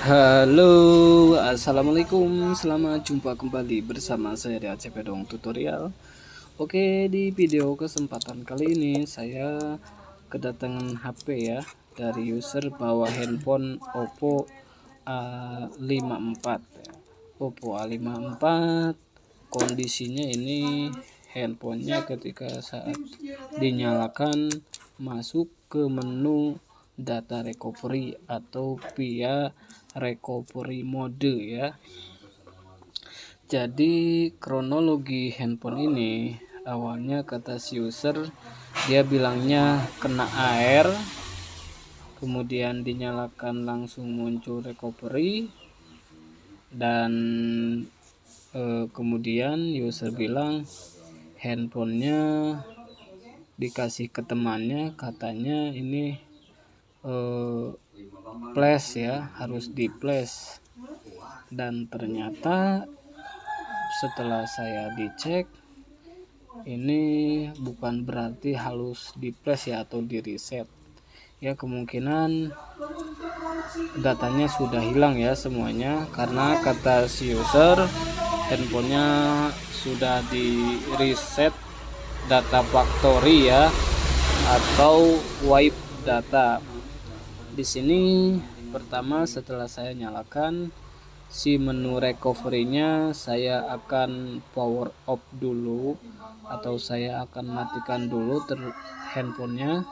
Halo, assalamualaikum. Selamat jumpa kembali bersama saya di ACP Dong Tutorial. Oke, di video kesempatan kali ini saya kedatangan HP ya dari user bawa handphone Oppo A54 ya. Oppo A54 kondisinya ini handphonenya ketika saat dinyalakan masuk ke menu data recovery atau via recovery mode ya. Jadi kronologi handphone ini awalnya kata si user dia bilangnya kena air, kemudian dinyalakan langsung muncul recovery, dan kemudian user bilang handphonenya dikasih ke temannya, katanya ini flash ya, harus di flash. Dan ternyata setelah saya dicek ini bukan berarti harus di flash ya atau di reset ya, kemungkinan datanya sudah hilang ya semuanya, karena kata si user handphonenya sudah di reset data factory ya atau wipe data. Di sini pertama setelah saya nyalakan si menu recovery-nya, saya akan power off dulu atau saya akan matikan dulu handphonenya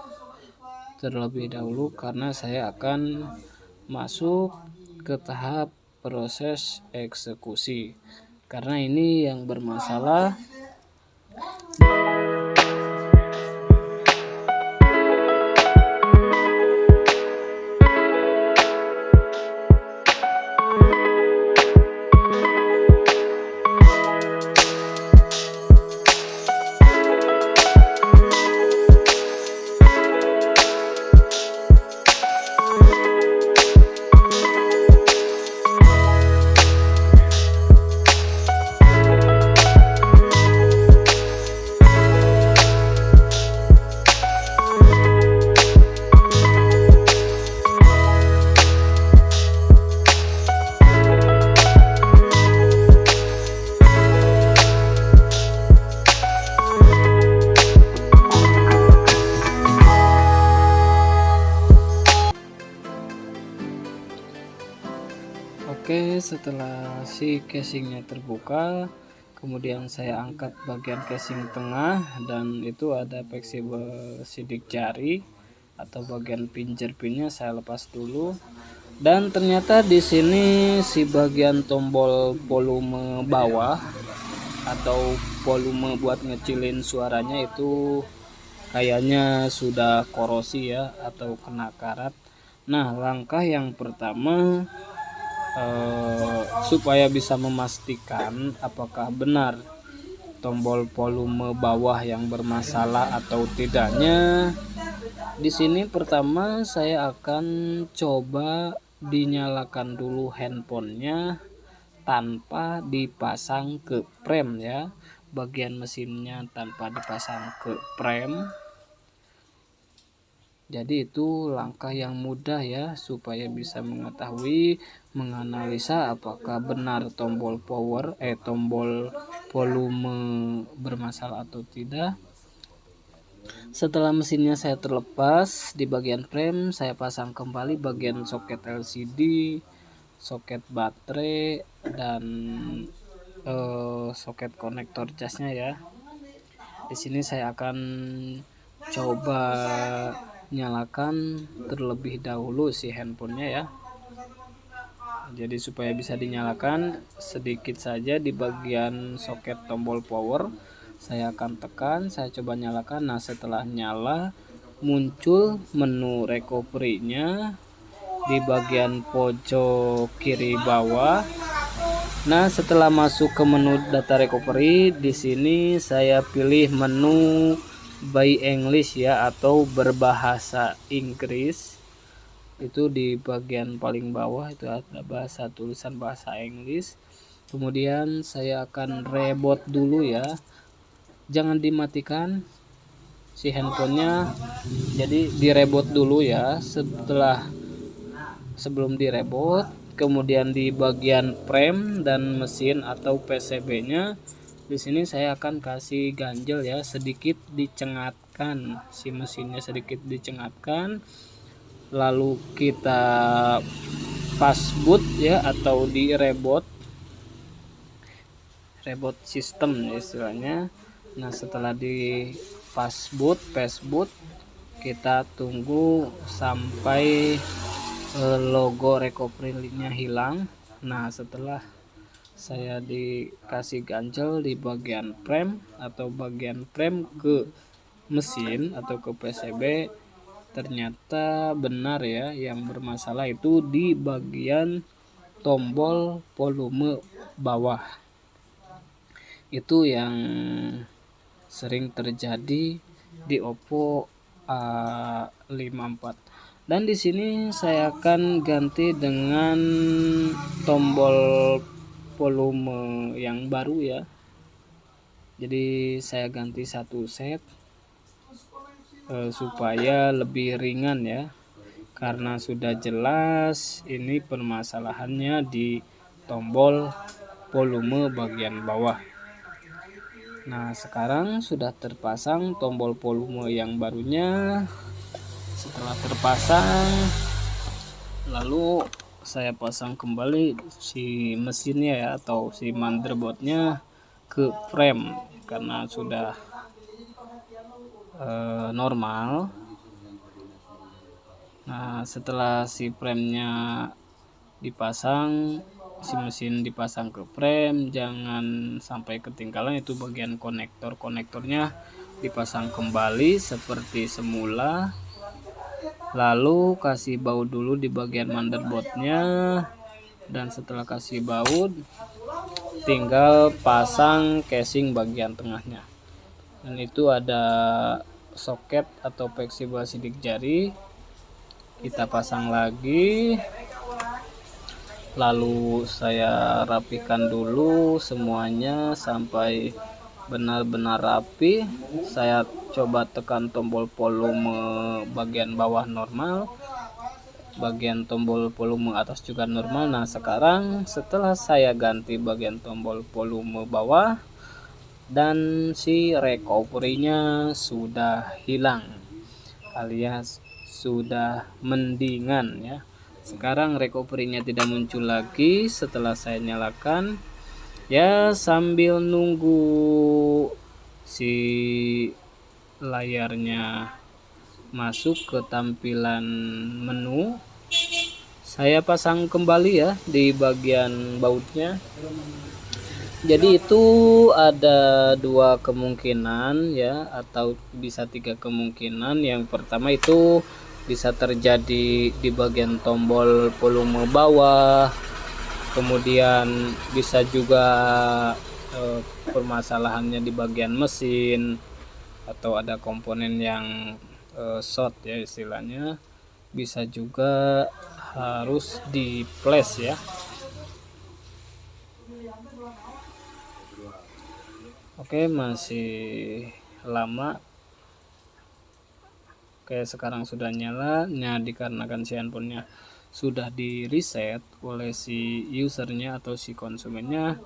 terlebih dahulu, karena saya akan masuk ke tahap proses eksekusi, karena ini yang bermasalah. Oke, setelah si casingnya terbuka, kemudian saya angkat bagian casing tengah, dan itu ada fleksibel sidik jari atau bagian pinjer pinnya saya lepas dulu. Dan ternyata di sini si bagian tombol volume bawah atau volume buat ngecilin suaranya itu kayaknya sudah korosi ya atau kena karat. Nah, langkah yang pertama supaya bisa memastikan apakah benar tombol volume bawah yang bermasalah atau tidaknya, di sini pertama saya akan coba dinyalakan dulu handphonenya tanpa dipasang ke frame ya, bagian mesinnya tanpa dipasang ke frame. Jadi itu langkah yang mudah ya, supaya bisa mengetahui, menganalisa apakah benar tombol tombol volume bermasalah atau tidak. Setelah mesinnya saya terlepas, di bagian frame saya pasang kembali bagian soket LCD, soket baterai, dan soket konektor casnya ya. Di sini saya akan coba nyalakan terlebih dahulu si handphonenya ya. Jadi supaya bisa dinyalakan, sedikit saja di bagian soket tombol power saya akan tekan, saya coba nyalakan. Nah, setelah nyala muncul menu recovery-nya di bagian pojok kiri bawah. Nah, setelah masuk ke menu data recovery, di sini saya pilih menu by English ya atau berbahasa Inggris. Itu di bagian paling bawah itu ada tulisan bahasa Inggris. Kemudian saya akan reboot dulu ya. Jangan dimatikan si handphonenya. Jadi direboot dulu ya. Sebelum direboot kemudian di bagian frame dan mesin atau PCB-nya. Di sini saya akan kasih ganjel ya, sedikit dicengatkan, si mesinnya sedikit dicengatkan, lalu kita pasboot ya, atau di rebot sistem istilahnya. Nah, setelah di pasboot kita tunggu sampai logo recovery-nya hilang. Nah, setelah saya dikasih ganjel di bagian frame atau bagian frame ke mesin atau ke PCB, ternyata benar ya, yang bermasalah itu di bagian tombol volume bawah. Itu yang sering terjadi di Oppo A54. Dan di sini saya akan ganti dengan tombol volume yang baru ya. Jadi saya ganti satu set supaya lebih ringan ya, karena sudah jelas ini permasalahannya di tombol volume bagian bawah. Nah, sekarang sudah terpasang tombol volume yang barunya. Setelah terpasang, lalu saya pasang kembali si mesinnya ya, atau si motherboardnya ke frame karena sudah normal. Nah, setelah si framenya dipasang, si mesin dipasang ke frame, jangan sampai ketinggalan itu bagian konektornya dipasang kembali seperti semula. Lalu kasih baut dulu di bagian motherboardnya, dan setelah kasih baut tinggal pasang casing bagian tengahnya. Dan itu ada soket atau fleksibel sidik jari, kita pasang lagi. Lalu saya rapikan dulu semuanya sampai benar-benar rapi. Saya coba tekan tombol volume bagian bawah normal, bagian tombol volume atas juga normal. Nah, sekarang setelah saya ganti bagian tombol volume bawah dan si recovery-nya sudah hilang alias sudah mendingan ya. Sekarang recovery-nya tidak muncul lagi setelah saya nyalakan ya, sambil nunggu si layarnya masuk ke tampilan menu, saya pasang kembali ya di bagian bautnya. Jadi itu ada dua kemungkinan ya, atau bisa tiga kemungkinan. Yang pertama itu bisa terjadi di bagian tombol volume bawah, kemudian bisa juga permasalahannya di bagian mesin, atau ada komponen yang short ya istilahnya. Bisa juga harus di flash ya. Oke, masih lama. Oke, sekarang sudah nyala. Nah, dikarenakan si handphonenya sudah di reset oleh si usernya atau si konsumennya,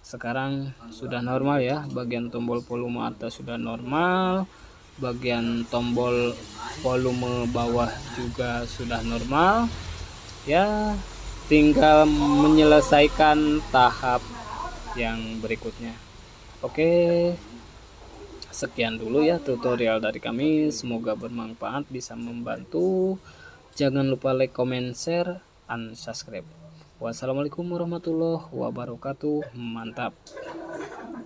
sekarang sudah normal ya. Bagian tombol volume atas sudah normal, bagian tombol volume bawah juga sudah normal ya. Tinggal menyelesaikan tahap yang berikutnya. Oke, sekian dulu ya tutorial dari kami, semoga bermanfaat, bisa membantu. Jangan lupa like, comment, share, and subscribe. Wassalamualaikum warahmatullahi wabarakatuh. Mantap.